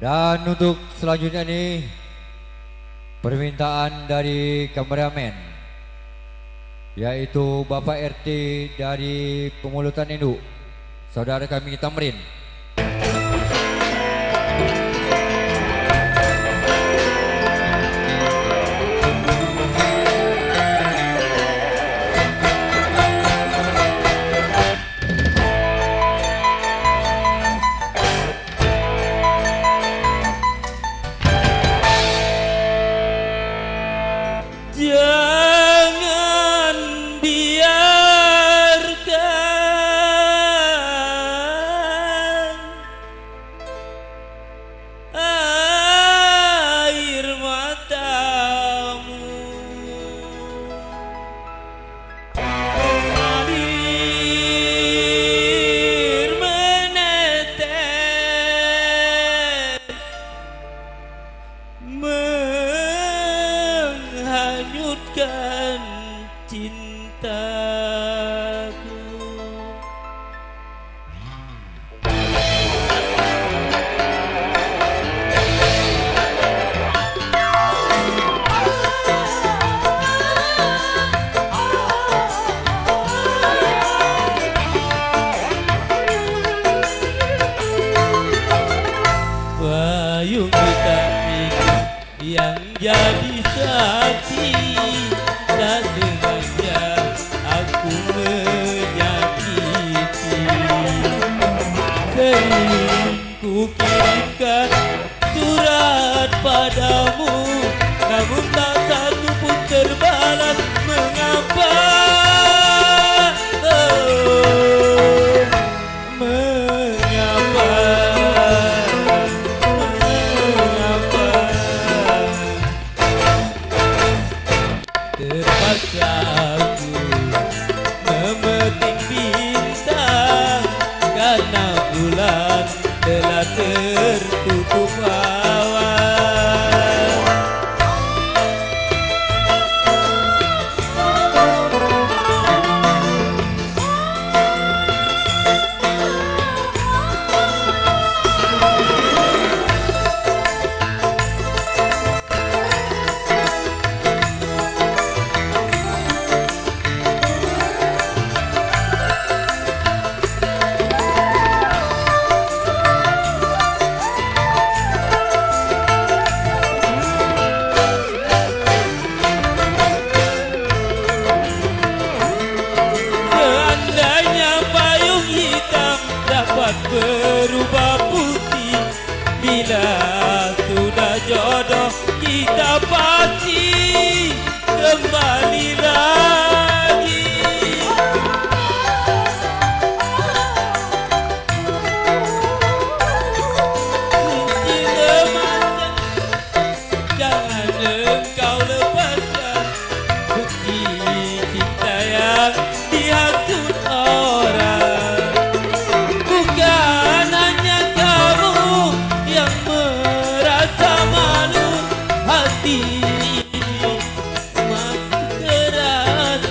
Dan untuk selanjutnya nih permintaan dari kameramen, yaitu Bapak RT dari Pemulutan Induk, saudara kami Tamrin. Jangan biarkan air matamu mengalir menetes menghanyutkan cintaku. Payung kita ini yang jadi saksi, tak sengaja aku menyakiti. Sering ku kirimkan surat padamu, namun tak satu pun terbalas. Mengapa? Oh, mengapa? Terpaksa aku memetik bintang karena bulan telah tertutup awan. Dapat berubah putih bila sudah jodoh, kita pasti kembali lagi. Kunci remaja, jangan engkau lepaskan bukti cinta yang dihasut orang. Bukan hanya kamu yang merasa malu, hati ini masih terasa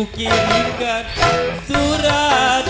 Ku kirimkan surat